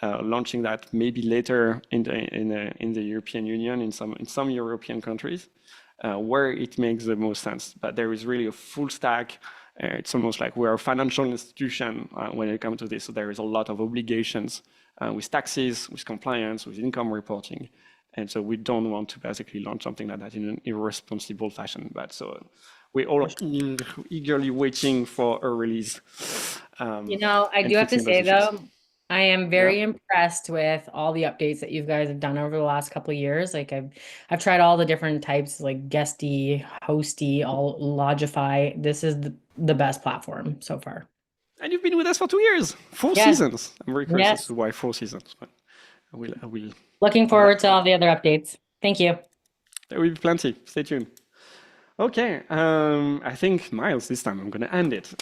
launching that maybe later in the European Union, in some European countries, where it makes the most sense. But there is really a full stack. It's almost like we're a financial institution when it comes to this. So there is a lot of obligations with taxes, with compliance, with income reporting. And so we don't want to basically launch something like that in an irresponsible fashion. But so we're all eagerly waiting for a release. I do have to say though, I am very impressed with all the updates that you guys have done over the last couple of years. Like I've tried all the different types, like guesty, hosty, all Logify. This is the best platform so far. And you've been with us for 2 years, 4 seasons. I'm very curious as to why 4 seasons. But I will. Looking forward to all the other updates. Thank you. There will be plenty. Stay tuned. Okay, I think Miles, this time I'm going to end it.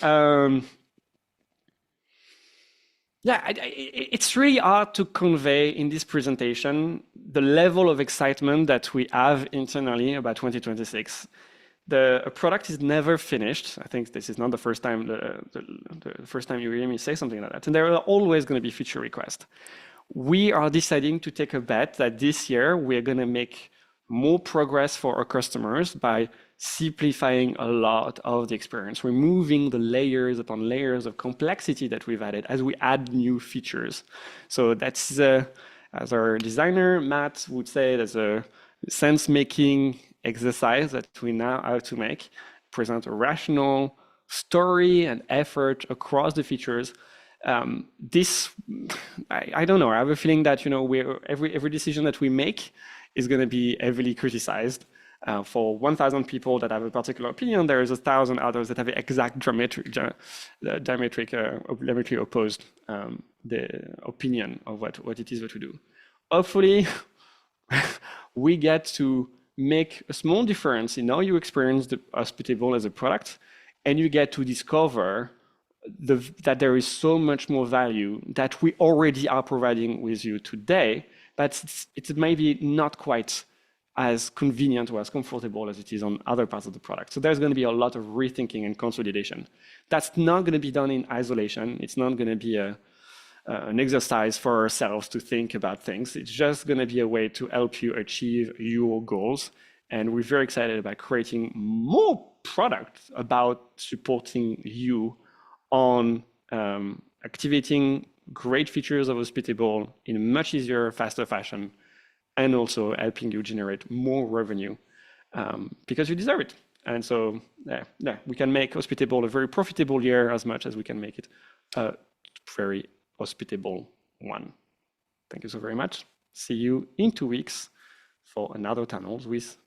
It's really hard to convey in this presentation the level of excitement that we have internally about 2026. The product is never finished. I think this is not the first time the first time you hear me say something like that. And there are always going to be feature requests. We are deciding to take a bet that this year we're going to make more progress for our customers by simplifying a lot of the experience, removing the layers upon layers of complexity that we've added as we add new features. So that's, as our designer, Matt, would say, there's a sense-making exercise that we now have to make, present a rational story and effort across the features. I don't know, I have a feeling that every decision that we make is going to be heavily criticized. For 1,000 people that have a particular opinion, there is 1,000 others that have the exact diametrically opposed the opinion of what it is that we do. Hopefully, we get to make a small difference in how you experience the Hospitable as a product, and you get to discover that there is so much more value that we already are providing with you today, but it's maybe not quite as convenient or as comfortable as it is on other parts of the product. So there's going to be a lot of rethinking and consolidation. That's not going to be done in isolation. It's not going to be an exercise for ourselves to think about things. It's just going to be a way to help you achieve your goals. And we're very excited about creating more products about supporting you on activating great features of Hospitable in a much easier, faster fashion, and also helping you generate more revenue because you deserve it. And so we can make Hospitable a very profitable year as much as we can make it a very hospitable one. Thank you so very much. See you in 2 weeks for another Town Halls with